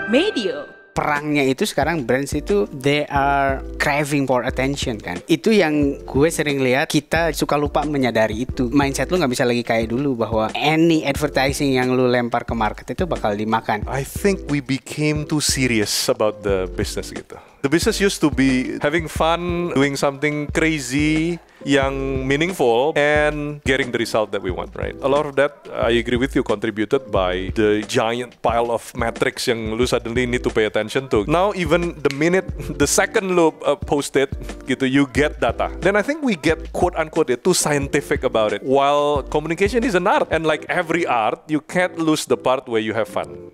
Medio. Perangnya itu sekarang brands itu they are craving for attention kan. Itu yang gue sering lihat, kita suka lupa menyadari itu. Mindset lu nggak bisa lagi kayak dulu bahwa any advertising yang lu lempar ke market itu bakal dimakan. I think we became too serious about the business gitu. The business used to be having fun, doing something crazy yang meaningful and getting the result that we want, right? A lot of that, I agree with you, contributed by the giant pile of metrics yang lu suddenly need to pay attention to. Now even the second lu post it, gitu, you get data. Then I think we get quote-unquote too scientific about it. While communication is an art, and like every art, you can't lose the part where you have fun.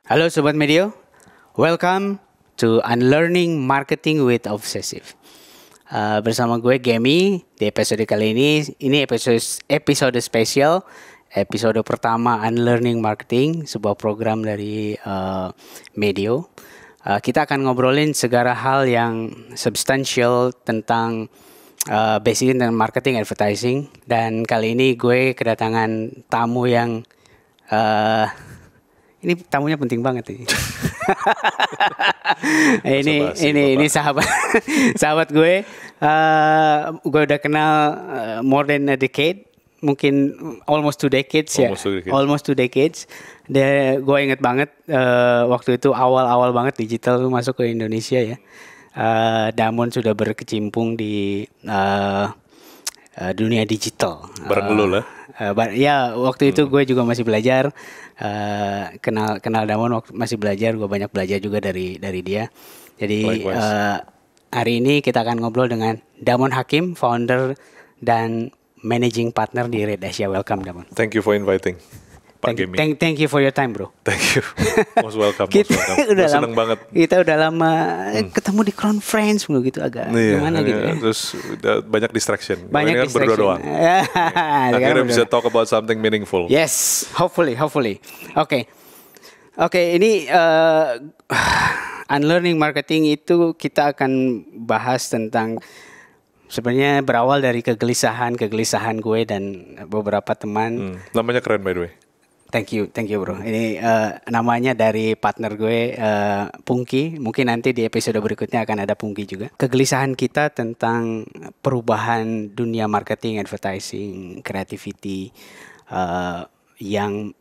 Halo Sobat Medio, welcome to Unlearning Marketing with Obsessive. Bersama gue Gemi. Di episode kali ini episode spesial, episode pertama Unlearning Marketing, sebuah program dari Medio. Kita akan ngobrolin segala hal yang substansial tentang basically tentang marketing advertising. Dan kali ini gue kedatangan tamu yang ini tamunya penting banget ini. ini sahabat gue. Gue udah kenal more than a decade, mungkin almost 2 decades ya. Almost 2 decades. Gue inget banget waktu itu awal-awal banget digital masuk ke Indonesia ya. Damon sudah berkecimpung di dunia digital. Bareng lu lah. Ya waktu itu gue juga masih belajar, kenal Damon waktu masih belajar, gue banyak belajar juga dari dia. Jadi hari ini kita akan ngobrol dengan Damon Hakim, founder dan managing partner di Red Asia. Welcome Damon. Thank you for inviting. Thank you for your time bro. Thank you. Most welcome. Udah seneng banget. Kita udah lama ketemu di conference gitu agak gimana gitu ya. Terus udah banyak distraction. Banyak distraction. Berdua doang. Akhirnya bisa talk about something meaningful. Yes, hopefully. Oke, ini Unlearning Marketing itu kita akan bahas tentang sebenarnya berawal dari kegelisahan gue dan beberapa teman. Namanya keren by the way. Thank you bro. Ini namanya dari partner gue, Pungki. Mungkin nanti di episode berikutnya akan ada Pungki juga. Kegelisahan kita tentang perubahan dunia marketing, advertising, creativity yang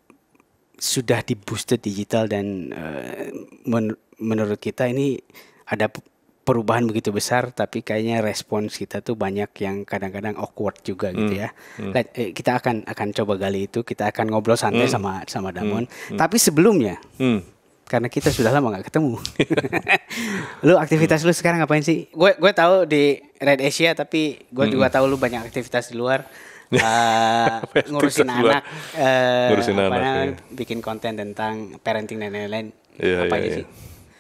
sudah di boosted digital dan menurut kita ini ada perubahan begitu besar, tapi kayaknya respons kita tuh banyak yang kadang-kadang awkward juga gitu ya. Kita akan coba gali itu, kita akan ngobrol santai sama Damon. Tapi sebelumnya, karena kita sudah lama gak ketemu, lu aktivitas lu sekarang ngapain sih? Gue tahu di Red Asia, tapi gue juga tahu lu banyak aktivitas di luar. Ngurusin anak, bikin konten tentang parenting dan lain-lain. Apa aja sih?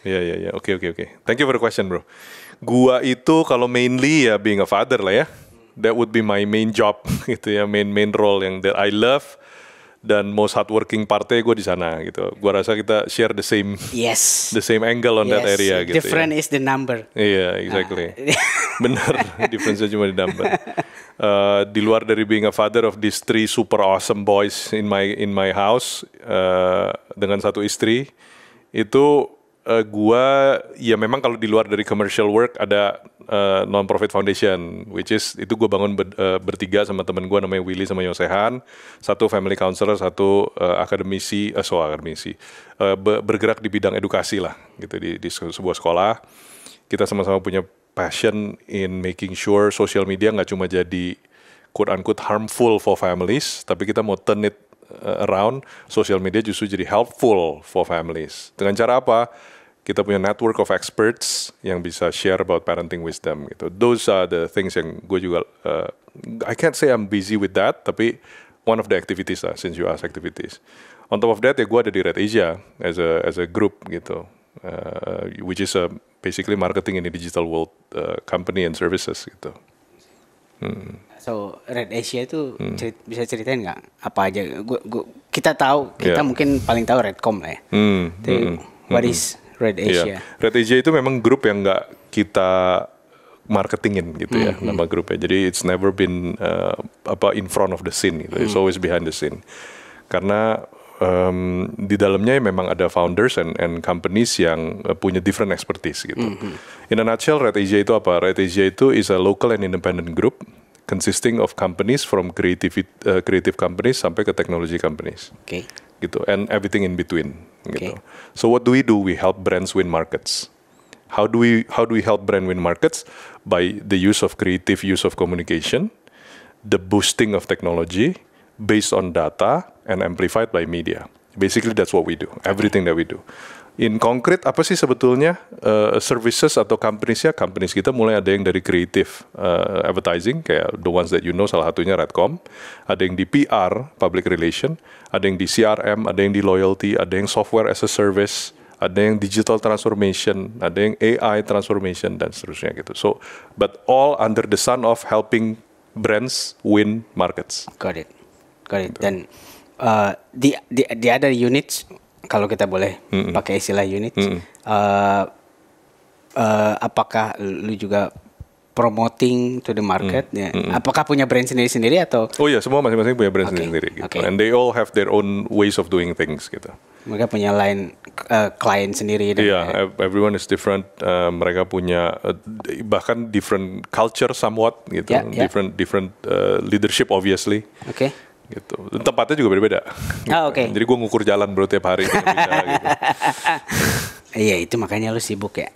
Iya. Oke. Thank you for the question, bro. Gua itu kalau mainly ya being a father lah ya. That would be my main job gitu ya, main role yang that I love, dan most hardworking partnya gue di sana gitu. Gua rasa kita share the same angle on that area gitu. Different is the number. Iya, exactly. Benar, difference-nya cuma di number. Di luar dari being a father of these 3 super awesome boys in my house, dengan 1 istri, itu gua ya memang kalau di luar dari commercial work ada non-profit foundation, which is itu gua bangun bertiga sama temen gua namanya Willy sama Yosehan, 1 family counselor, 1 akademisi, bergerak di bidang edukasi lah gitu di sebuah sekolah. Kita sama-sama punya passion in making sure social media nggak cuma jadi quote-unquote harmful for families, tapi kita mau turn it around, social media justru jadi helpful for families. Dengan cara apa? Kita punya network of experts yang bisa share about parenting wisdom gitu. Those are the things yang gue juga, I can't say I'm busy with that, tapi one of the activities lah, since you ask activities. On top of that ya gue ada di Red Asia as a group gitu, which is basically marketing in the digital world company and services gitu. So Red Asia itu bisa ceritain nggak apa aja? Kita tahu, kita mungkin paling tahu Redcom lah ya. What is Red Asia. Red Asia itu memang grup yang nggak kita marketingin gitu ya, nama grupnya. Jadi it's never been in front of the scene gitu. It's always behind the scene. Karena di dalamnya memang ada founders and companies yang punya different expertise gitu. In a nutshell, Red Asia itu apa? Red Asia itu is a local and independent group consisting of companies from creative companies sampai ke technology companies. Okay. Gitu, and everything in between. Gitu. So what do? We help brands win markets. How do we help brand win markets? By the use of creative use of communication, the boosting of technology based on data and amplified by media. Basically that's what we do. Everything that we do. In concrete apa sih sebetulnya services atau companies kita mulai ada yang dari creative advertising kayak the ones that you know, salah satunya Redcom, ada yang di PR public relation, ada yang di CRM, ada yang di loyalty, ada yang software as a service, ada yang digital transformation, ada yang AI transformation dan seterusnya gitu. So but all under the sun of helping brands win markets. Got it. Dan the other units, kalau kita boleh pakai istilah unit, apakah lu juga promoting to the market? Ya? Apakah punya brand sendiri-sendiri atau? Oh iya, semua masing-masing punya brand sendiri gitu. And they all have their own ways of doing things gitu. Mereka punya line klien sendiri. Iya, everyone is different. Mereka punya bahkan different culture somewhat gitu, different leadership obviously. Oke. Gitu. Tempatnya juga beda-beda. Oke. Jadi gue ngukur jalan bro tiap hari. Gitu. Iya, itu makanya lu sibuk ya.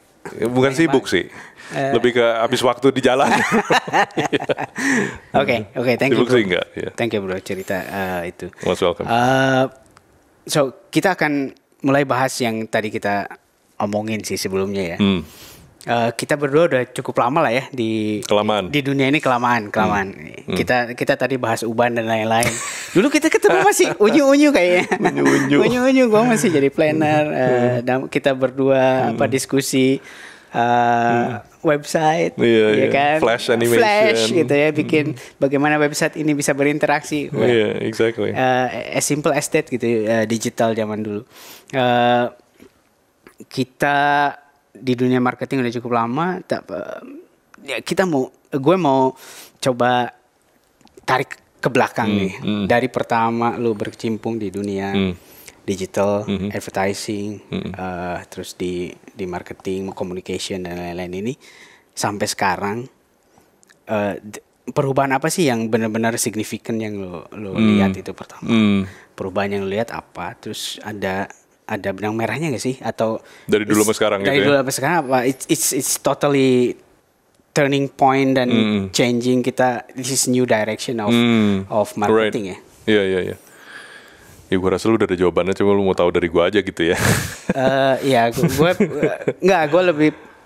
Bukan sibuk sih. Lebih ke habis waktu di jalan. Oke, thank you bro. Sih enggak, yeah. Thank you bro cerita itu. Most welcome. So kita akan mulai bahas yang tadi kita omongin sih sebelumnya ya. Kita berdua udah cukup lama lah ya di dunia ini kelamaan. Kita tadi bahas uban dan lain-lain. Dulu kita ketemu masih unyu-unyu kayaknya. Unyu-unyu gue masih jadi planner. Dan kita berdua diskusi website, ya kan? Flash animation, gitu ya, bikin bagaimana website ini bisa berinteraksi. Exactly. As simple as that gitu, digital zaman dulu. Kita di dunia marketing udah cukup lama. Gue mau coba tarik ke belakang nih. Dari pertama lu berkecimpung di dunia digital, advertising, terus di marketing, communication dan lain-lain ini sampai sekarang, perubahan apa sih yang benar-benar signifikan yang lo lihat itu pertama? Perubahan yang lo lihat apa? Terus ada benang merahnya nggak sih? Atau dari dulu sampai sekarang gitu ya? Dari dulu sampai sekarang apa? It's totally turning point dan changing kita. This is new direction of marketing. Right. Iya. Ya gue rasa lu udah ada jawabannya, cuma lu mau tahu dari gue aja gitu ya.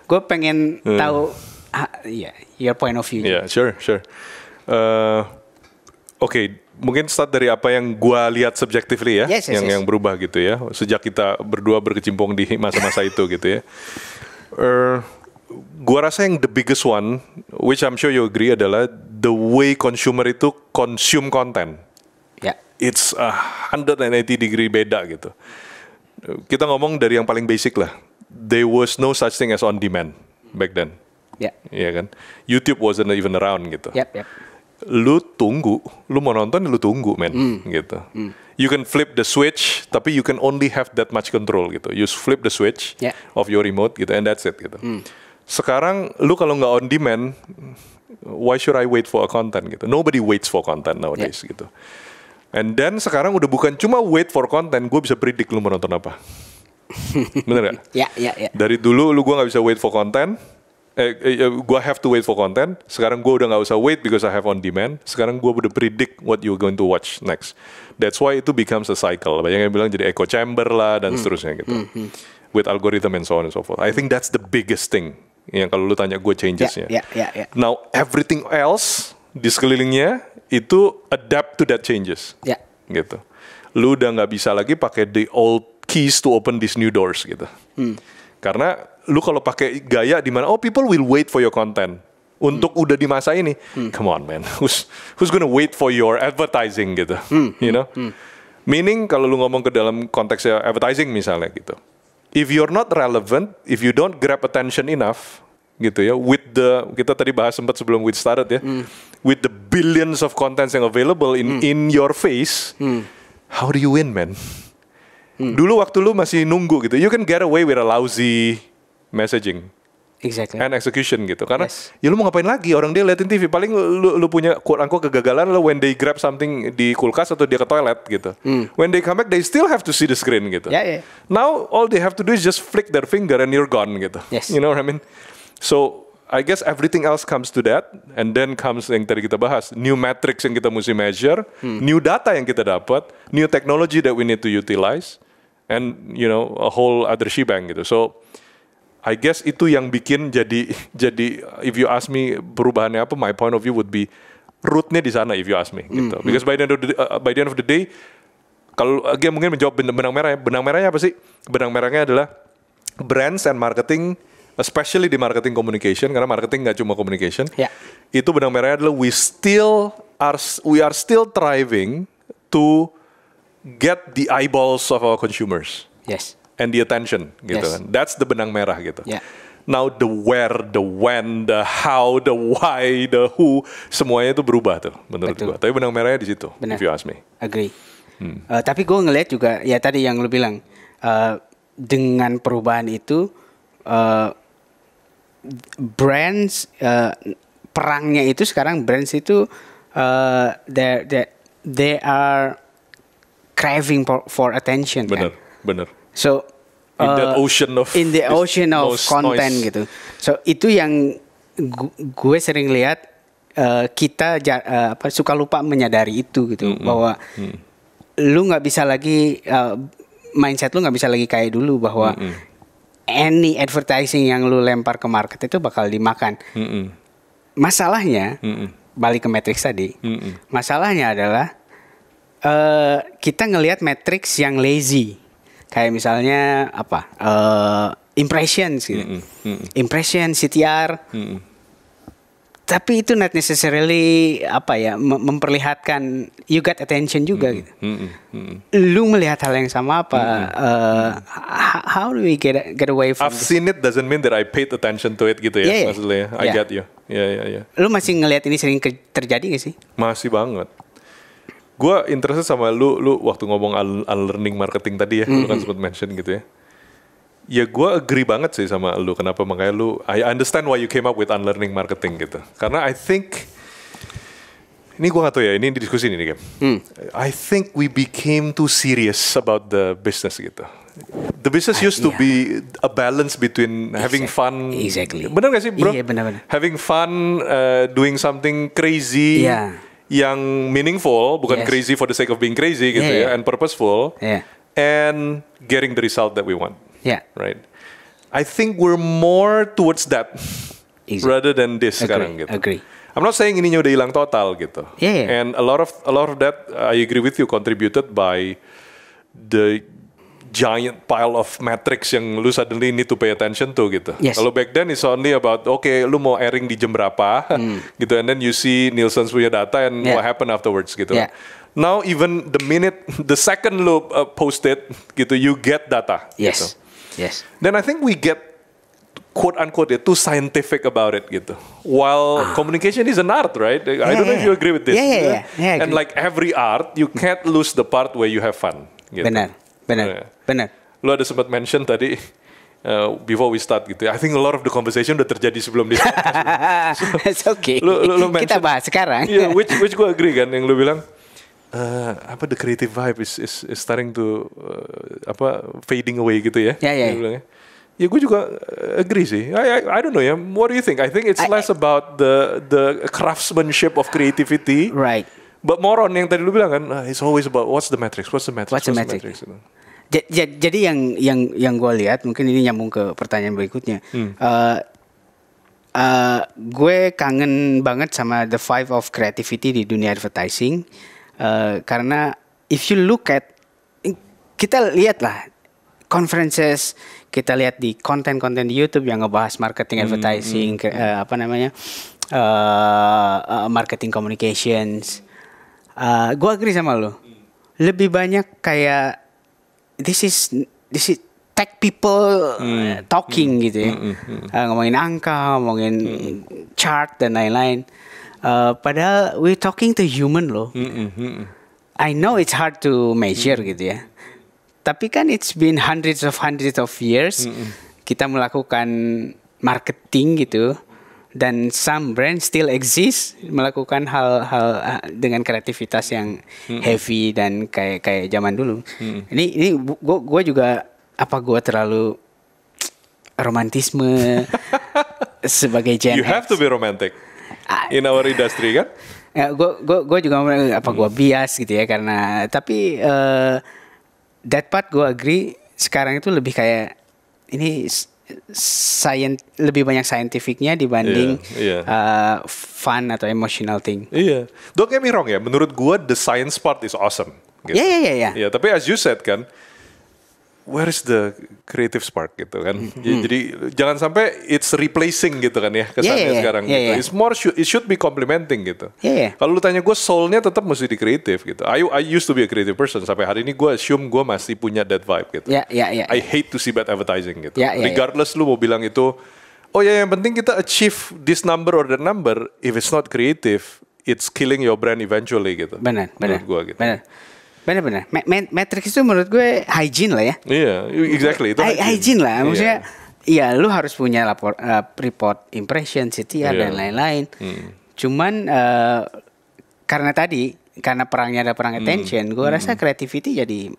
Gue pengen tahu your point of view. Yeah, sure. Oke, mungkin start dari apa yang gue lihat subjectively ya, yang berubah gitu ya, sejak kita berdua berkecimpung di masa-masa itu gitu ya. Gue rasa yang the biggest one, which I'm sure you agree, adalah the way consumer itu consume content. It's 180 degree beda gitu. Kita ngomong dari yang paling basic lah. There was no such thing as on demand back then. Iya kan? YouTube wasn't even around gitu. Lu mau nonton lu tunggu men gitu. You can flip the switch, tapi you can only have that much control gitu. You flip the switch of your remote gitu, and that's it gitu. Sekarang lu kalau nggak on demand, why should I wait for a content gitu? Nobody waits for content nowadays gitu. And then sekarang udah bukan cuma wait for content, gue bisa predict lu mau nonton apa. Bener gak? Ya. Dari dulu gue gak bisa wait for content, gue have to wait for content. Sekarang gue udah gak usah wait because I have on demand. Sekarang gue udah predict what you're going to watch next. That's why itu becomes a cycle. Banyak yang bilang jadi echo chamber lah dan seterusnya gitu. With algorithm and so on and so forth. I think that's the biggest thing. Yang kalau lu tanya gue changesnya. Now everything else di sekelilingnya itu adapt to that changes. Gitu. Lu udah nggak bisa lagi pakai the old keys to open these new doors gitu. Karena lu kalau pakai gaya di mana people will wait for your content. Untuk udah di masa ini, come on man, who's gonna wait for your advertising gitu, you know? Meaning kalau lu ngomong ke dalam konteksnya advertising misalnya gitu, if you're not relevant, if you don't grab attention enough, gitu ya, kita tadi bahas sempat sebelum we started ya, with the billions of contents yang available in your face, how do you win, man? Dulu waktu lu masih nunggu gitu, you can get away with a lousy messaging. Exactly. And execution gitu. Karena ya lu mau ngapain lagi? Orang dia liatin TV. Paling lu punya quote-unquote kegagalan lo when they grab something di kulkas atau dia ke toilet gitu. When they come back, they still have to see the screen gitu. Yeah. Now, all they have to do is just flick their finger and you're gone gitu. Yes. You know what I mean? So, I guess everything else comes to that. And then comes yang tadi kita bahas. New metrics yang kita mesti measure. New data yang kita dapat. New technology that we need to utilize. And, you know, a whole other shebang gitu. So, I guess itu yang bikin jadi if you ask me perubahannya apa, my point of view would be rootnya di sana if you ask me gitu. Because by the end of the day, kalau again mungkin menjawab benang merahnya. Benang merahnya apa sih? Benang merahnya adalah brands and marketing, especially di marketing communication, karena marketing nggak cuma communication. Yeah. Itu benang merahnya adalah we are still thriving to get the eyeballs of our consumers. Yes. And the attention gitu kan. That's the benang merah gitu. Yeah. Now the where, the when, the how, the why, the who, semuanya itu berubah tuh menurut gua. Tapi benang merahnya di situ. Benar. If you ask me. Agree. Tapi gue ngelihat juga ya tadi yang lu bilang dengan perubahan itu brands perangnya itu sekarang brands itu they are craving for attention. Benar. So in the ocean of content noise. gitu. So itu yang gue sering lihat kita suka lupa menyadari itu gitu bahwa lu nggak bisa lagi mindset lu nggak bisa lagi kayak dulu bahwa any advertising yang lu lempar ke market itu bakal dimakan. Masalahnya balik ke matrix tadi. Masalahnya adalah kita ngelihat matrix yang lazy. Kayak misalnya impressions gitu. Impression, CTR. Tapi itu not necessarily memperlihatkan you got attention juga gitu. Lu melihat hal yang sama apa? How do we get away from I've seen it doesn't mean that I paid attention to it gitu ya. Yeah. Maksudnya I get you. Yeah. Lu masih ngelihat ini sering terjadi gak sih? Masih banget. Gue interested sama lu waktu ngomong unlearning marketing tadi ya, lu kan sempat mention gitu ya. Ya gue agree banget sih sama lu, kenapa makanya I understand why you came up with unlearning marketing gitu. Karena I think, ini gue gak tahu ya, ini diskusi ini Gem. I think we became too serious about the business gitu. The business used to be a balance between having fun. Exactly. Bener gak sih bro? Iya benar. Having fun, doing something crazy. Yeah. Yang meaningful, bukan crazy for the sake of being crazy gitu ya, and purposeful, and getting the result that we want. Right. I think we're more towards that rather than this sekarang gitu. Agree. I'm not saying ininya udah hilang total gitu. And a lot of that I agree with you contributed by the giant pile of metrics yang lu suddenly need to pay attention to gitu. Kalau back then it's only about lu mau airing di jam berapa gitu, and then you see Nielsen's punya data and what happened afterwards gitu. Now even the second lu post it gitu, you get data. Gitu. Then I think we get quote unquote too scientific about it gitu. While communication is an art, right? I don't know if you agree with this. And like every art, you can't lose the part where you have fun. Gitu. Benar. Lu ada sempat mention tadi before we start gitu. I think a lot of the conversation udah terjadi sebelum di start. It's okay. Lu mention, kita bahas sekarang. Which gue agree kan, yang lu bilang the creative vibe is starting to fading away gitu ya. Ya gue juga agree sih. I don't know ya. What do you think? I think it's less about the craftsmanship of creativity. Right. But more on yang tadi lu bilang kan, it's always about what's the metrics. Jadi yang gue lihat, mungkin ini nyambung ke pertanyaan berikutnya. Gue kangen banget sama the vibe of creativity di dunia advertising. Karena if you look at, kita lihat lah conferences, kita lihat di konten-konten di YouTube yang ngebahas marketing advertising, marketing communications. Gue agree sama lo. Lebih banyak kayak this is tech people talking gitu ya. Ngomongin angka, ngomongin chart dan lain-lain. Padahal we talking to human loh. I know it's hard to measure gitu ya. Tapi kan it's been hundreds of years kita melakukan marketing gitu. Dan some brand still exist melakukan hal-hal dengan kreativitas yang heavy dan kayak zaman dulu. Ini gue juga gue terlalu romantisme sebagai Gen X. You have to be romantic in our industry kan? Ya, gue juga gue bias gitu ya karena tapi that part gue agree sekarang itu lebih kayak ini lebih banyak scientificnya dibanding fun atau emotional thing. Iya, don't get me wrong ya. Menurut gua the science part is awesome. Gitu. Iya. Tapi as you said kan, where is the creative spark gitu kan? Jadi jangan sampai it's replacing gitu kan ya kesannya sekarang. Gitu. It's more it should be complementing gitu. Kalau lu tanya gue soulnya tetap mesti di kreatif gitu. I used to be a creative person sampai hari ini gue assume gue masih punya that vibe gitu. I hate to see bad advertising gitu. Regardless lu mau bilang itu, yang penting kita achieve this number or that number. If it's not creative, it's killing your brand eventually gitu. Benar. Gua, gitu. Benar. Matrix itu menurut gue hygiene lah ya. Iya, exactly. Itu hygiene lah. Maksudnya, lu harus punya report impression, CTR dan lain-lain. Cuman karena perangnya ada perang attention, gue rasa creativity jadi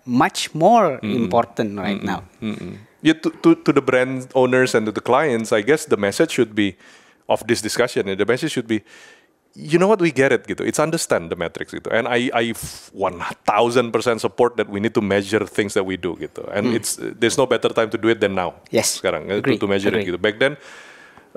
much more important right now. Yeah, to the brand owners and to the clients, I guess the message should be of this discussion. The message should be, you know what, we get it gitu. It's understand the metrics gitu. And I 1000% support that we need to measure things that we do gitu. And there's no better time to do it than now. Yes. Sekarang to measure it gitu. Back then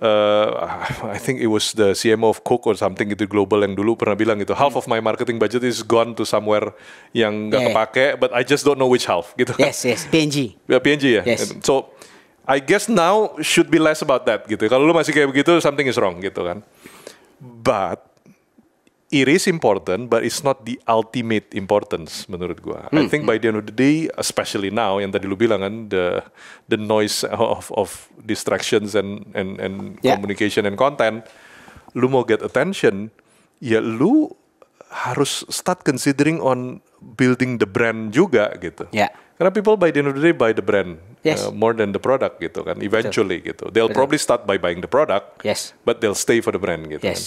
I think it was the CMO of Coke or something gitu global yang dulu pernah bilang gitu, half of my marketing budget is gone to somewhere yang nggak kepake, but I just don't know which half gitu. Yes. PNG. Ya PNG ya. Yes. So I guess now should be less about that gitu. Kalau lu masih kayak begitu, something is wrong gitu kan. But it is important, but it's not the ultimate importance menurut gua. I think by the end of the day, especially now yang tadi lu bilang kan, the noise of distractions and communication and content, lu mau get attention, ya lu harus start considering on building the brand juga gitu. Karena people by the end of the day buy the brand more than the product gitu kan. Eventually gitu, they'll probably start by buying the product, but they'll stay for the brand gitu kan.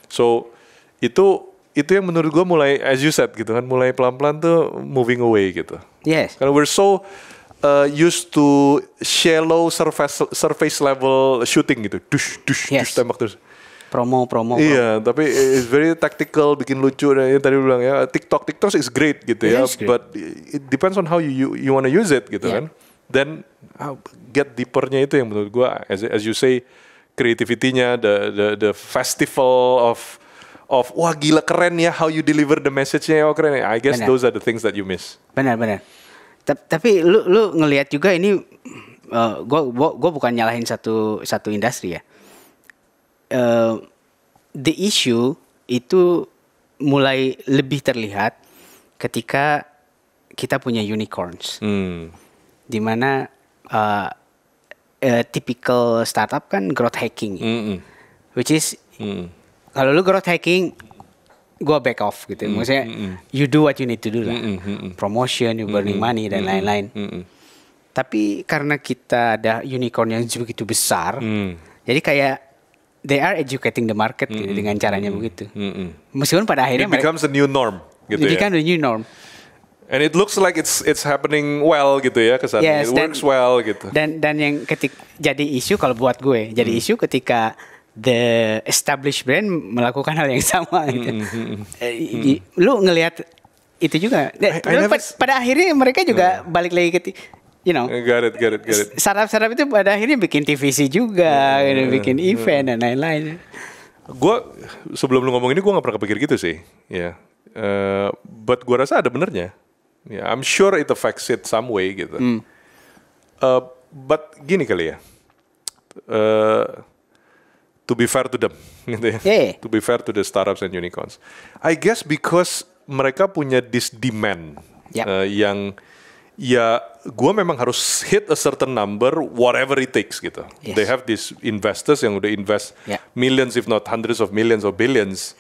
So itu yang menurut gue mulai, as you said gitu kan, mulai pelan-pelan tuh moving away gitu. Karena we're so used to shallow surface level shooting gitu, dush tembak terus. Promo. Iya, tapi it's very tactical, bikin lucu. Dan yang tadi bilang ya, TikTok is great gitu ya, but it depends on how you want to use it gitu kan. Then get deepernya itu yang menurut gue, as you say, creativity-nya, the festival of wah gila keren ya how you deliver the message-nya, keren. I guess those are the things that you miss. Benar. Tapi lu ngelihat juga ini, gue bukan nyalahin satu industri ya. The issue itu mulai lebih terlihat ketika kita punya unicorns, di mana typical startup kan growth hacking, which is kalau lu growth hacking, gue back off gitu. Maksudnya, you do what you need to do lah. Promotion, you burning money, dan lain-lain. Tapi karena kita ada unicorn yang begitu besar, jadi kayak they are educating the market gitu, dengan caranya begitu. Meskipun pada akhirnya it becomes a new norm gitu ya. It becomes a new norm. And it looks like it's happening well gitu ya kesannya. It works well gitu. Dan yang jadi isu kalau buat gue, jadi isu ketika the established brand melakukan hal yang sama gitu. Lu ngelihat itu juga. Pada akhirnya mereka juga balik lagi ke, you know. Got it. Startup itu pada akhirnya bikin TVC juga, bikin event dan lain-lain. Gue sebelum lu ngomong ini gue nggak pernah kepikir gitu sih, ya. But gue rasa ada benernya. I'm sure it affects it some way gitu. But gini kali ya. To be fair to them, gitu ya. To be fair to the startups and unicorns. I guess because mereka punya this demand yang ya gue memang harus hit a certain number whatever it takes gitu. Yes. They have these investors yang udah invest millions if not hundreds of millions or billions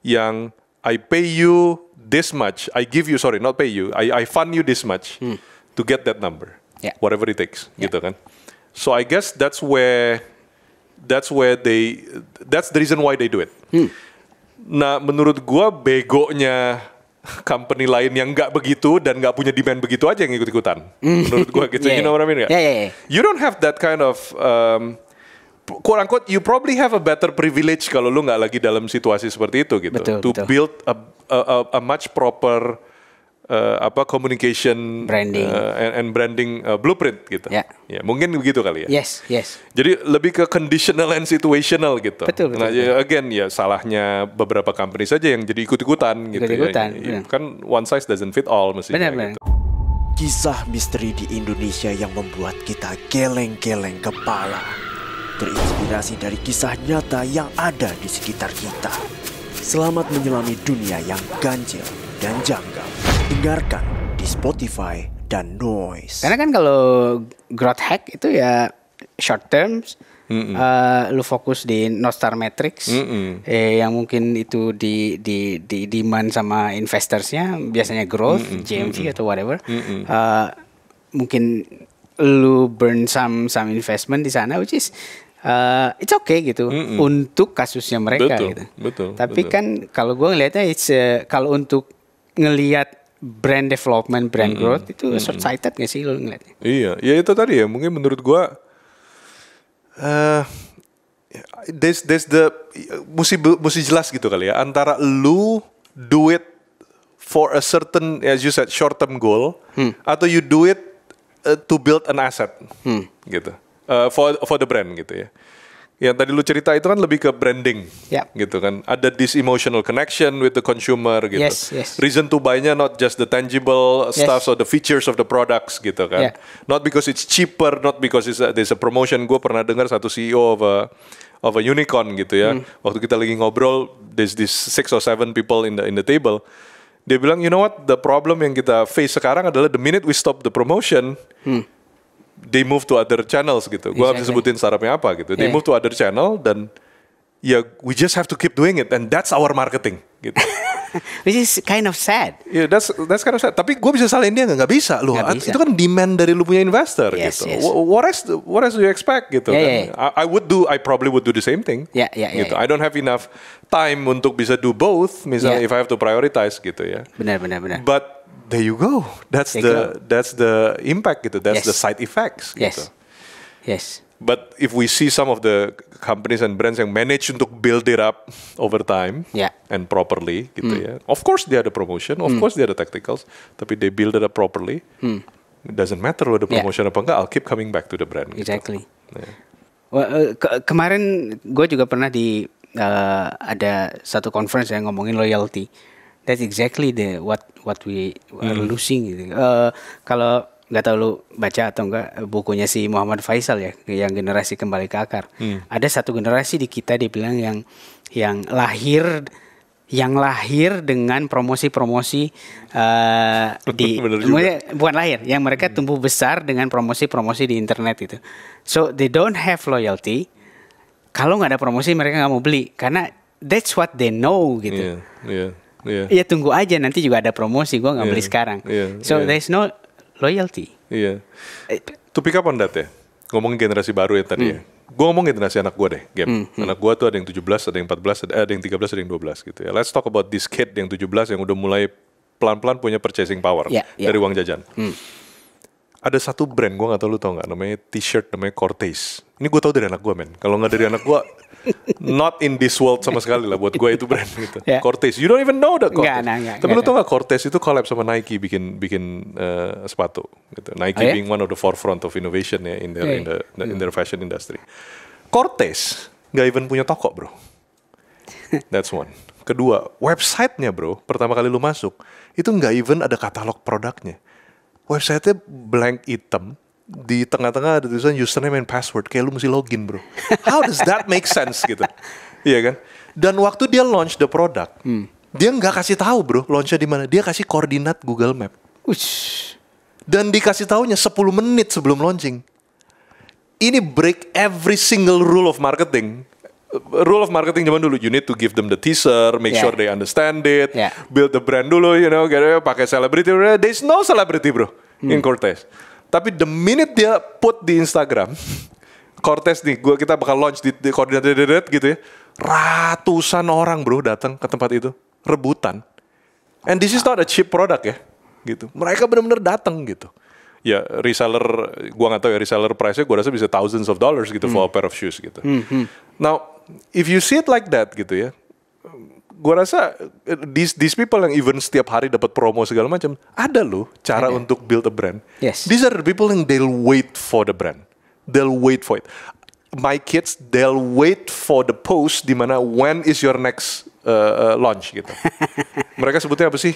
yang I pay you this much, I give you, sorry, not pay you, I fund you this much to get that number, whatever it takes, gitu kan. So I guess that's the reason why they do it. Nah, menurut gua begonya company lain yang nggak begitu dan nggak punya demand begitu aja yang ikut-ikutan. Menurut gua gitu, you know what I mean? You don't have that kind of quote unquote, you probably have a better privilege kalau lu nggak lagi dalam situasi seperti itu gitu. Betul. Build a much proper communication branding and branding blueprint gitu. Ya, mungkin begitu kali ya. Yes. Jadi lebih ke conditional and situational gitu. Betul. Nah, again ya salahnya beberapa company saja yang jadi ikut-ikutan gitu ya. Kan one size doesn't fit all mestinya. Benar. Gitu. Kisah misteri di Indonesia yang membuat kita geleng-geleng kepala. Terinspirasi dari kisah nyata yang ada di sekitar kita. Selamat menyelami dunia yang ganjil dan janggal. Dengarkan di Spotify dan Noise. Karena kan kalau growth hack itu ya short terms, lu fokus di North Star Metrics, yang mungkin itu di demand sama investorsnya, biasanya growth, GMV atau whatever. Mungkin lu burn some investment di sana, which is it's okay gitu untuk kasusnya mereka gitu. Tapi kan kalau gue ngelihatnya kalau untuk ngelihat brand development, brand growth itu short sighted gak sih lu ngelihatnya? Iya, ya itu tadi ya mungkin menurut gue mesti jelas gitu kali ya antara lu do it for a certain, as you said, short term goal atau you do it to build an asset gitu for the brand gitu ya. Yang tadi lu cerita itu kan lebih ke branding gitu kan. Ada this emotional connection with the consumer gitu. Yes. Reason to buy-nya not just the tangible stuff or the features of the products gitu kan. Not because it's cheaper, not because there's a promotion. Gue pernah dengar satu CEO of a unicorn gitu ya. Waktu kita lagi ngobrol, there's this 6 or 7 people in the table. Dia bilang, you know what, the problem yang kita face sekarang adalah the minute we stop the promotion, they move to other channels gitu. Gue gak bisa sebutin startupnya apa gitu. They move to other channel dan ya we just have to keep doing it and that's our marketing gitu. Which is kind of sad. Yeah, that's kind of sad. Tapi gue bisa salahin dia nggak bisa loh. Itu kan demand dari lu punya investor gitu. What else do you expect gitu kan? I probably would do the same thing. Gitu. I don't have enough time untuk bisa do both. Misalnya if I have to prioritize gitu ya. Benar. But there you go. That's the impact gitu. That's the side effects gitu. Yes. But if we see some of the companies and brands yang manage untuk build it up over time and properly gitu ya. Of course they ada promotion, of course they ada tacticals, tapi they build it up properly. It doesn't matter lo ada promotion apa enggak, I'll keep coming back to the brand. Exactly. Gitu. Kemarin gue juga pernah ada satu conference yang ngomongin loyalty. That's exactly what we are losing gitu. Kalau nggak tahu lu baca atau enggak bukunya si Muhammad Faisal ya, yang generasi kembali ke akar. Ada satu generasi di kita dibilang yang lahir dengan promosi-promosi bukan lahir, yang mereka tumbuh besar dengan promosi-promosi di internet itu. So they don't have loyalty. Kalau nggak ada promosi mereka nggak mau beli karena that's what they know gitu. Ya tunggu aja nanti juga ada promosi, gue nggak beli sekarang. So there's no loyalty. To pick up on that ya, ngomongin generasi baru ya tadi ya. Gue ngomong generasi anak gue deh, Game. Anak gue tuh ada yang 17, ada yang 14, ada yang 13, ada yang 12 gitu ya. Let's talk about this kid yang 17 yang udah mulai pelan-pelan punya purchasing power dari uang jajan. Ada satu brand, gue gak tau lu tau gak, namanya t-shirt, namanya Cortez. Ini gue tau dari anak gue, men. Kalau gak dari anak gue, not in this world sama sekali lah buat gue itu brand gitu. Cortez, you don't even know that Cortez. Tapi lu tau gak Cortez itu collab sama Nike bikin sepatu gitu. Nike being one of the forefront of innovation ya in their fashion industry. Cortez gak even punya toko, bro. That's one. Kedua, websitenya bro, pertama kali lu masuk, itu gak even ada katalog produknya. Website-nya blank hitam, di tengah-tengah ada tulisan username and password, kayak lu mesti login bro. How does that make sense gitu? Iya kan? Dan waktu dia launch the product, dia nggak kasih tahu bro launchnya di mana. Dia kasih koordinat Google Map. Dan dikasih taunya 10 menit sebelum launching. Ini break every single rule of marketing. Rule of marketing zaman dulu, you need to give them the teaser, make sure they understand it, build the brand dulu, pakai celebrity. There's no celebrity bro in Cortez. Tapi the minute dia put di Instagram, Cortez nih, kita bakal launch di koordinat gitu ya, ratusan orang bro datang ke tempat itu, rebutan. And this is not a cheap product ya, gitu. Mereka benar-benar datang gitu. Ya reseller, gua nggak tahu ya reseller price-nya, gua rasa bisa thousands of dollars gitu for a pair of shoes gitu. Now, if you see it like that gitu ya, gua rasa these people yang even setiap hari dapat promo segala macam, ada loh cara untuk build a brand. Yes. These are the people yang they'll wait for the brand, they'll wait for it. My kids, they'll wait for the post di mana when is your next launch gitu. Mereka sebutnya apa sih?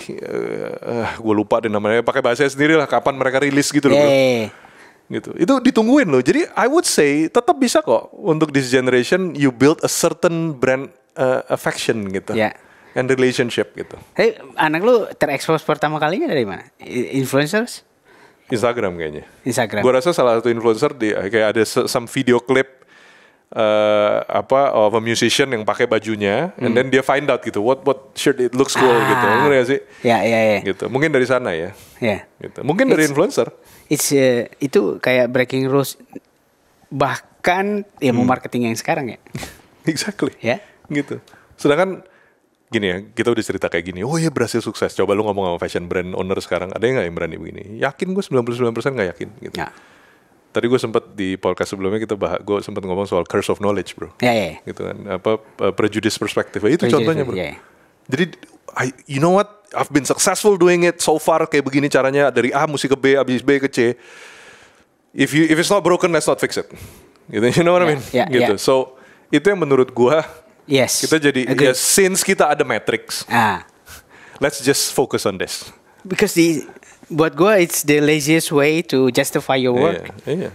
Gue lupa deh namanya. Pakai bahasa sendiri lah. Kapan mereka rilis gitu loh. Gitu. Itu ditungguin loh. Jadi I would say tetap bisa kok untuk this generation you build a certain brand affection gitu. And relationship gitu. Hey, anak lu terekspos pertama kalinya dari mana? Influencers? Instagram kayaknya. Instagram. Gue rasa salah satu influencer kayak ada some video clip of a musician yang pakai bajunya, and then dia find out gitu, what shirt it looks cool gitu, ngerti gak sih? Ya. Gitu. Mungkin dari sana ya. Gitu. Mungkin dari influencer. Itu kayak breaking rules, bahkan ya mau marketing yang sekarang ya. Exactly. Ya. Gitu. Sedangkan gini ya, kita udah cerita kayak gini, oh ya berhasil sukses. Coba lu ngomong sama fashion brand owner sekarang, ada yang nggak yang berani begini? Yakin gue 99% nggak yakin. Gitu. Ya. Tadi gue sempat di podcast sebelumnya gue sempat ngomong soal curse of knowledge bro. Ya. Gitu kan, prejudice perspective itu contohnya bro. Ya. Jadi, you know what? I've been successful doing it so far kayak begini caranya dari A mesti ke B, abis B ke C. If it's not broken, let's not fix it. Gitu, you know what I mean? Gitu. So itu yang menurut gue. Yes. Kita jadi since kita ada metrics, let's just focus on this. Because buat gue it's the laziest way to justify your work. Iya.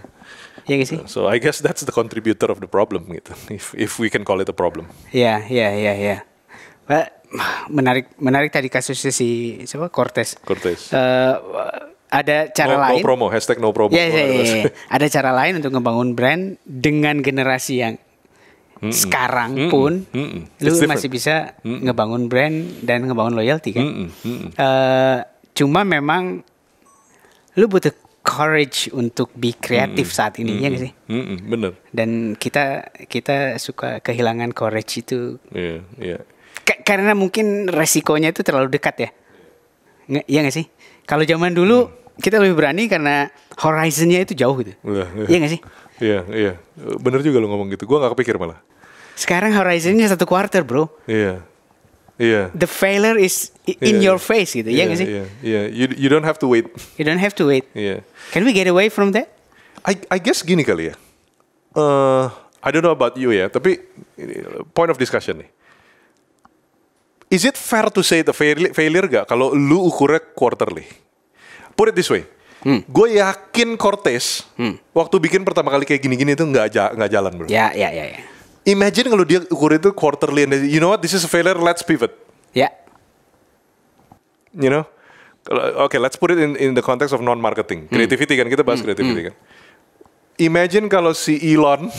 Iya gak sih? So I guess that's the contributor of the problem gitu. If we can call it a problem. Iya. Menarik tadi kasusnya si siapa? Cortez. Ada cara lain. No promo, hashtag no promo. Iya. Ada cara lain untuk ngebangun brand dengan generasi yang sekarang pun lu masih bisa ngebangun brand dan ngebangun loyalty kan. Cuma memang lu butuh courage untuk be kreatif saat ini ya gak sih? Bener. Dan kita suka kehilangan courage itu. Iya. Karena mungkin resikonya itu terlalu dekat ya. Iya gak sih? Kalau zaman dulu kita lebih berani karena horizonnya itu jauh gitu. Iya gak sih? Iya. Bener juga lo ngomong gitu. Gue gak kepikir malah. Sekarang horizonnya 1 quarter bro. Iya. The failure is in your face gitu. Iya gak sih? Iya. You don't have to wait. You don't have to wait. Can we get away from that? I guess gini kali ya. I don't know about you ya. Tapi point of discussion nih. Is it fair to say the failure gak kalau lu ukurnya quarterly? Put it this way. Gue yakin Cortez waktu bikin pertama kali kayak gini-gini itu nggak jalan bro. Ya. Imagine kalau dia ukur itu quarterly and you know what, this is a failure, let's pivot. Ya. You know, okay, let's put it in the context of non-marketing, creativity kan, kita bahas creativity kan. Imagine kalau si Elon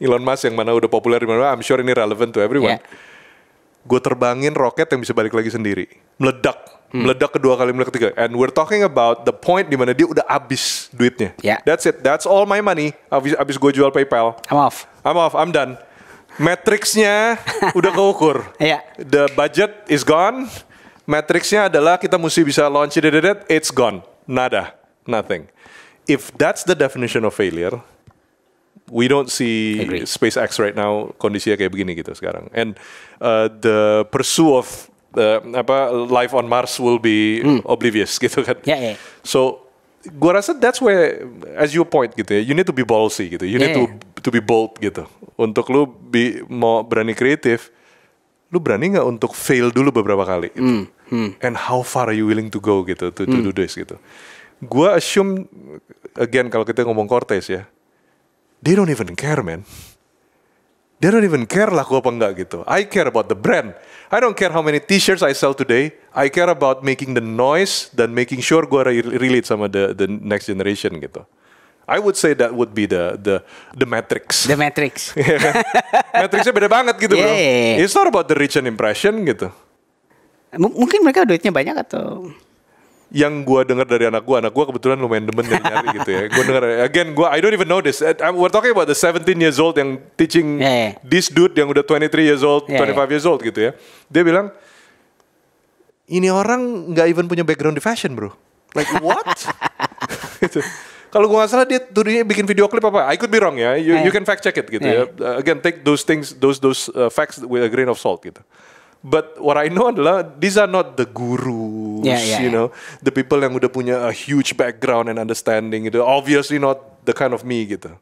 Musk yang mana udah populer di mana, I'm sure ini relevant to everyone. Gue terbangin roket yang bisa balik lagi sendiri, meledak kedua kali, meledak ketiga, and we're talking about the point di mana dia udah habis duitnya. That's it, that's all my money. Abis gue jual PayPal. I'm done. Matrixnya udah keukur. The budget is gone. Matrixnya adalah kita mesti bisa launch it, it's gone. Nada, nothing. If that's the definition of failure, we don't see SpaceX right now kondisinya kayak begini gitu sekarang. And the pursuit of life on Mars will be oblivious gitu kan. So gua rasa that's where, as you point gitu ya, you need to be ballsy gitu. You need to be bold gitu. Untuk lu mau berani kreatif, lu berani nggak untuk fail dulu beberapa kali gitu. And how far are you willing to go gitu to do this gitu. Gua assume again kalau kita ngomong Cortez ya, they don't even care man. They don't even care laku apa enggak gitu. I care about the brand. I don't care how many t-shirts I sell today. I care about making the noise dan making sure gue relate sama the next generation gitu. I would say that would be the matrix. The Matrix. Matrixnya beda banget gitu bro. Yeah. It's not about the reach and impression gitu. Mungkin mereka duitnya banyak atau Yang gue dengar dari anak gue kebetulan lumayan demen nyari gitu ya. Gue dengar, again, I don't even know this. We're talking about the 17 years old yang teaching this dude yang udah 23 years old, 25 years old gitu ya. Dia bilang, ini orang nggak even punya background di fashion bro. Like what? Gitu. Kalau gue nggak salah dia tuh bikin video klip apa? I could be wrong ya. You can fact check it gitu ya. Again, take those things, those facts with a grain of salt gitu. But what I know adalah these are not the gurus, you know, the people yang udah punya a huge background and understanding gitu. Obviously not the kind of me gitu,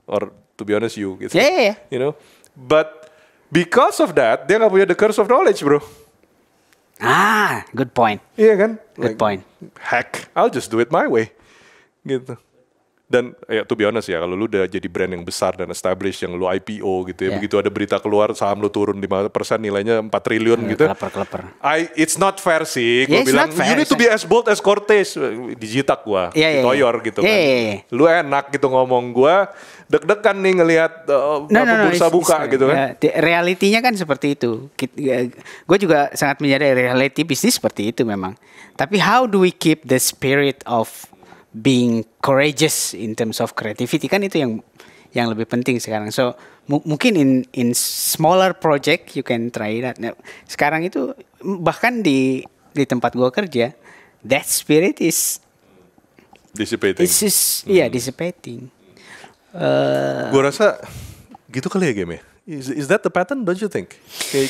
or to be honest you gitu. You know, but because of that dia nggak punya the curse of knowledge, bro. Good point. Iya kan? Good point. Heck, I'll just do it my way, gitu. Dan ya to be honest ya, kalau lu udah jadi brand yang besar dan established, yang lu IPO gitu ya, begitu ada berita keluar saham lu turun 5%, nilainya 4 triliun gitu. Keleper. It's not fair sih, gue bilang you need to be as bold as Cortez. Dijitak gua, ditoyor gitu kan. Lu enak gitu ngomong, gua deg-degan nih ngelihat bursa buka gitu kan. Realitinya kan seperti itu. Gue juga sangat menyadari reality bisnis seperti itu memang. Tapi how do we keep the spirit of being courageous in terms of creativity, kan itu yang lebih penting sekarang. So mungkin in smaller project you can try that. Nah, sekarang itu bahkan di tempat gua kerja, that spirit is dissipating. It's just, dissipating. Gua rasa gitu kali ya game ya. Is that the pattern? Don't you think?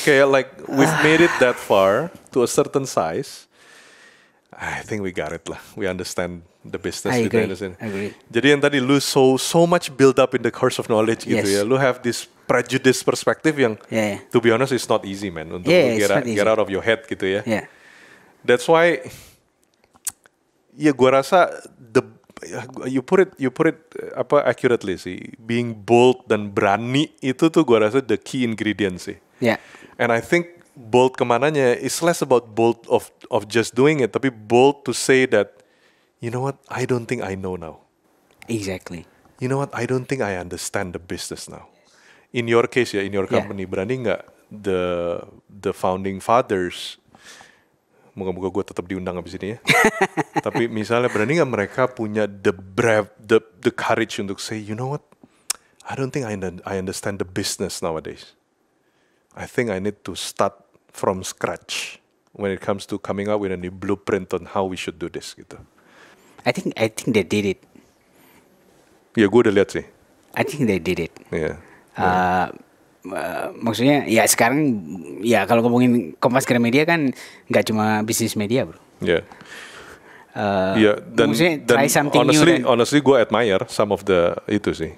Kayak like we've made it that far to a certain size. I think we got it lah. We understand the business. I agree. Jadi yang tadi lu so much build up in the course of knowledge gitu ya. Lu have this prejudice perspective yang to be honest it's not easy man untuk get out of your head gitu ya. That's why gua rasa you put it apa accurately sih. Being bold dan berani itu tuh gua rasa the key ingredient sih. And I think bold kemananya is less about bold of just doing it, tapi bold to say that, you know what, I don't think I know now. Exactly. You know what, I don't think I understand the business now. In your case ya, in your company, berani nggak the founding fathers, moga-moga gue tetap diundang abis ini ya. Tapi misalnya berani nggak mereka punya the courage untuk say, you know what, I don't think I understand the business nowadays. I think I need to start from scratch when it comes to coming up with a new blueprint on how we should do this gitu. I think they did it. Ya gue udah lihat sih. I think they did it. Maksudnya ya sekarang ya kalau ngomongin Kompas Gramedia kan nggak cuma bisnis media bro. Dan honestly gue admire some of the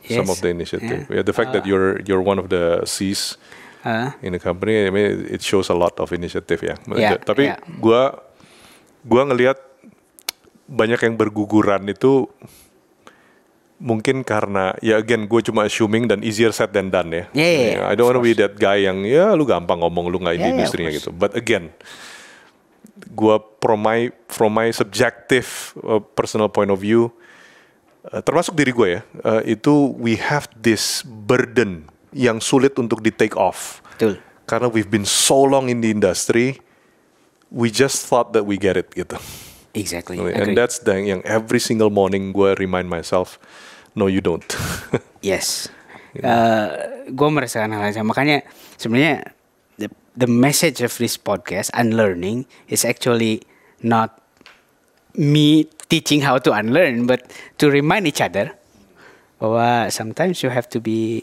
some of the initiative. The fact that you're one of the C's in the company, I mean, it shows a lot of initiative ya. Tapi gua ngelihat banyak yang berguguran itu mungkin karena again gue cuma assuming dan easier said than done ya. I don't want to be that guy yang lu gampang ngomong lu nggak di industrinya gitu. But again, gua from my subjective personal point of view, termasuk diri gue ya, itu we have this burden yang sulit untuk di take off. Betul. Karena we've been so long in the industry, we just thought that we get it gitu. Exactly. And that's yang every single morning gue remind myself, no you don't. Yes. Gue merasakan hal yang sama. Makanya sebenarnya the message of this podcast, unlearning, is actually not me teaching how to unlearn, but to remind each other bahwa sometimes you have to be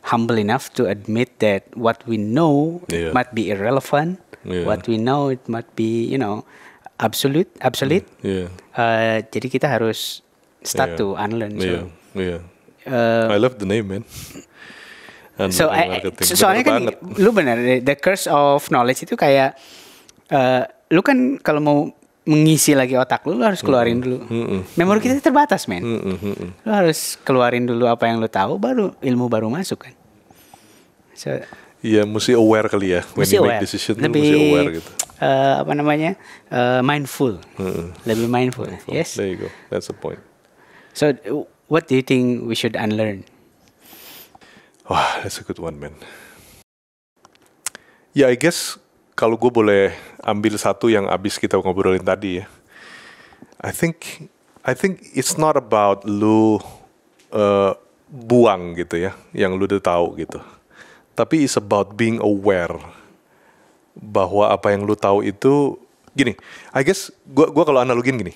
humble enough to admit that what we know might be irrelevant. What we know it might be, obsolete. Jadi kita harus start to unlearn. I love the name, man. Soalnya kan lu benar, the curse of knowledge itu kayak lu kan kalau mau mengisi lagi otak lu harus keluarin dulu. Memori kita terbatas, men. Lu harus keluarin dulu apa yang lu tahu, baru ilmu baru masuk kan. So Iya, mesti aware kali ya. When mesti you aware. make decision tuh Lebih mesti aware gitu. mindful. Lebih mindful. Yes. There you go. That's the point. So what do you think we should unlearn? Wah, that's a good one, man. Ya, I guess kalau gue boleh ambil satu yang abis kita ngobrolin tadi ya. I think it's not about lu buang gitu ya, yang lu udah tahu gitu. Tapi it's about being aware bahwa apa yang lu tahu itu gini. I guess gua kalau analogin gini.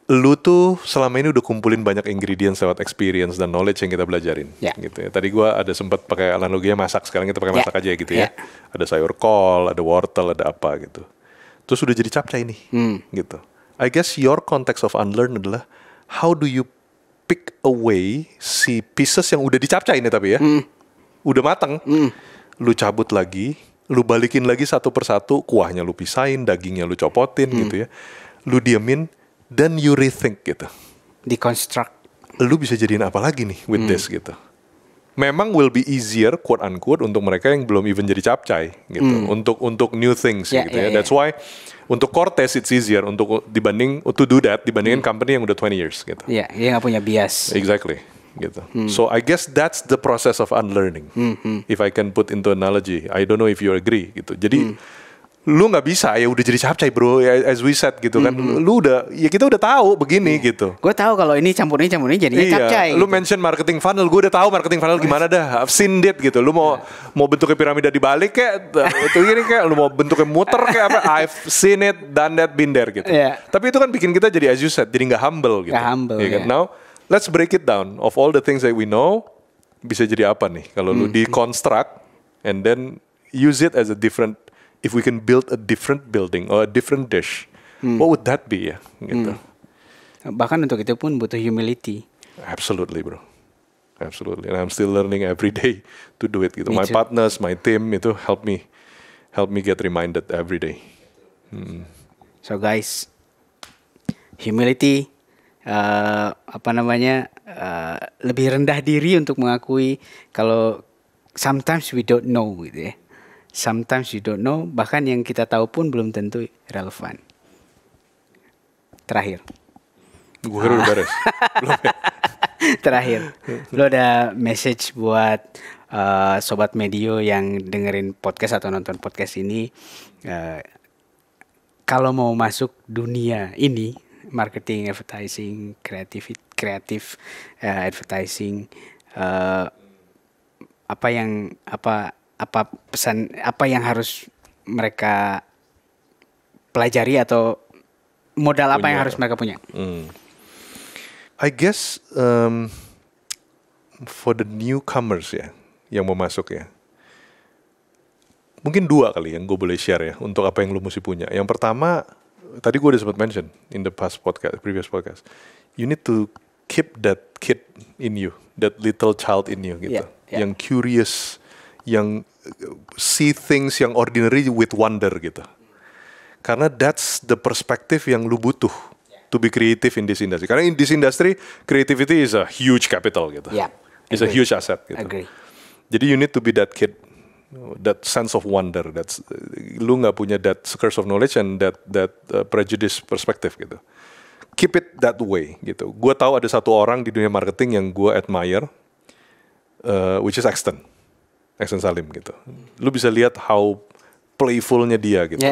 Lu tuh selama ini udah kumpulin banyak ingredients lewat experience dan knowledge yang kita belajarin, gitu ya. Tadi gua ada sempat pakai analoginya masak, sekarang kita pakai masak aja gitu ya. Ada sayur kol, ada wortel, ada apa gitu. Terus udah jadi capcay nih, gitu. I guess your context of unlearn adalah how do you pick away si pieces yang udah dicapcay ini tapi ya, udah matang, lu cabut lagi, lu balikin lagi satu persatu, kuahnya lu pisahin, dagingnya lu copotin gitu ya, lu diemin, dan you rethink gitu. Deconstruct. Lu bisa jadiin apa lagi nih with this gitu. Memang will be easier quote unquote untuk mereka yang belum even jadi capcay gitu, untuk new things gitu ya. That's why untuk Cortez it's easier untuk dibandingin company yang udah 20 years gitu. Iya, dia nggak punya bias. Exactly gitu. So I guess that's the process of unlearning. If I can put into analogy, I don't know if you agree gitu. Jadi lu nggak bisa ya udah jadi capcay bro, as we said gitu kan. Lu udah, ya kita udah tahu begini gitu. Gue tahu kalau ini campur ini jadinya capcay. Lu gitu. mention marketing funnel, gue udah tahu marketing funnel gimana dah. I've seen it gitu. Lu mau bentuknya piramida dibalik kayak itu gini kayak lu mau bentuknya muter kayak apa? I've seen it, done that, been there gitu. Tapi itu kan bikin kita jadi as you said, jadi nggak humble gitu. Nggak humble. Ya kan? Now let's break it down. Of all the things that we know, bisa jadi apa nih kalau lu deconstruct and then use it as a different. If we can build a different building or a different dish, what would that be ya? Gitu. Bahkan untuk itu pun butuh humility. Absolutely, bro. Absolutely. And I'm still learning every day to do it. Gitu. Me My too. partners, my team itu help me get reminded every day. So guys, humility, lebih rendah diri untuk mengakui kalau sometimes we don't know gitu ya. Sometimes you don't know, bahkan yang kita tahu pun belum tentu relevan. Terakhir. Gue kira udah beres. Belum ya? Terakhir, lo ada message buat sobat medio yang dengerin podcast atau nonton podcast ini, kalau mau masuk dunia ini, marketing, advertising, kreatif advertising, apa pesan, apa yang harus mereka pelajari atau modal apa yang harus mereka punya? I guess for the newcomers ya, yang mau masuk ya, mungkin dua kali yang gue boleh share ya untuk apa yang lu mesti punya. Yang pertama, tadi gue udah sempat mention in the previous podcast, you need to keep that kid in you, that little child in you gitu, yang curious, yang see things yang ordinary with wonder gitu. Karena that's the perspective yang lu butuh to be creative in this industry. Karena in this industry, creativity is a huge capital gitu. It's a huge asset gitu. Agree. Jadi you need to be that kid, that sense of wonder. That's lu nggak punya that curse of knowledge and that prejudice perspective gitu. Keep it that way gitu. Gue tahu ada satu orang di dunia marketing yang gue admire, which is Axton Salim gitu. Lu bisa lihat how playfulnya dia gitu.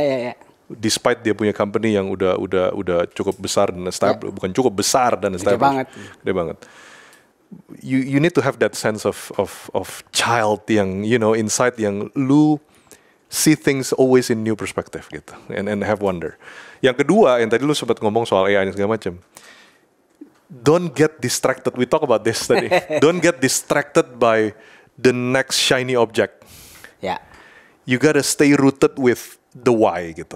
Despite dia punya company yang udah cukup besar dan established, bukan cukup besar dan established. Gede banget. You need to have that sense of child yang inside yang lu see things always in new perspective gitu and have wonder. Yang kedua yang tadi lu sempat ngomong soal AI dan segala macam. Don't get distracted. We talk about this tadi. Don't get distracted by the next shiny object. You gotta stay rooted with the why gitu.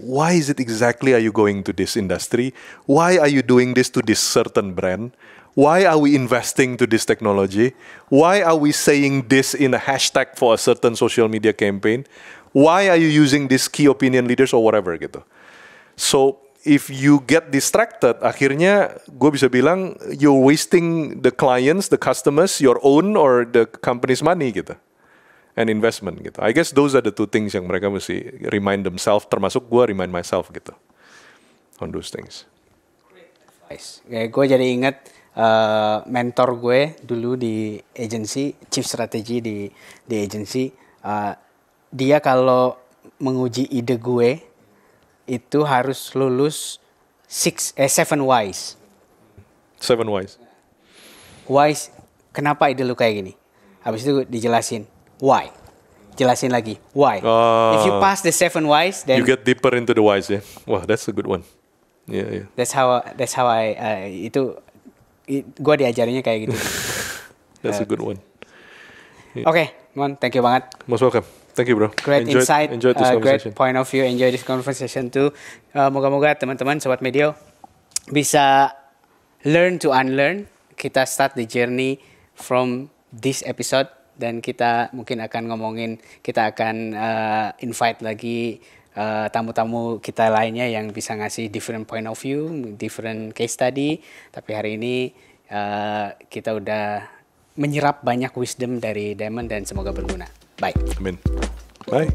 Why is it exactly are you going to this industry? Why are you doing this to this certain brand? Why are we investing to this technology? Why are we saying this in a hashtag for a certain social media campaign? Why are you using this key opinion leaders or whatever gitu? So if you get distracted, akhirnya gue bisa bilang you're wasting the clients, the customers, your own or the company's money gitu, and investment gitu. I guess those are the two things yang mereka mesti remind themselves, termasuk gue remind myself gitu, on those things. Gue jadi inget mentor gue dulu di agency, chief strategy di agency. Dia kalau menguji ide gue itu harus lulus 7 whys. 7 whys. Whys, kenapa ide lu kayak gini? Habis itu dijelasin why. Jelasin lagi why. If you pass the 7 whys, then You get deeper into the whys ya. Wah, that's a good one. Yeah. That's how I gue diajarinya kayak gitu. That's a good one. Oke, Mon, thank you banget. Most welcome. Thank you, bro. Great insight, Enjoyed this great conversation. point of view. Enjoy this conversation too. Moga-moga teman-teman Sobat Medio bisa learn to unlearn. Kita start the journey from this episode dan kita mungkin akan kita akan invite lagi tamu-tamu kita lainnya yang bisa ngasih different point of view, different case study. Tapi hari ini kita udah menyerap banyak wisdom dari Damon dan semoga berguna. Bye. Amin. Bye.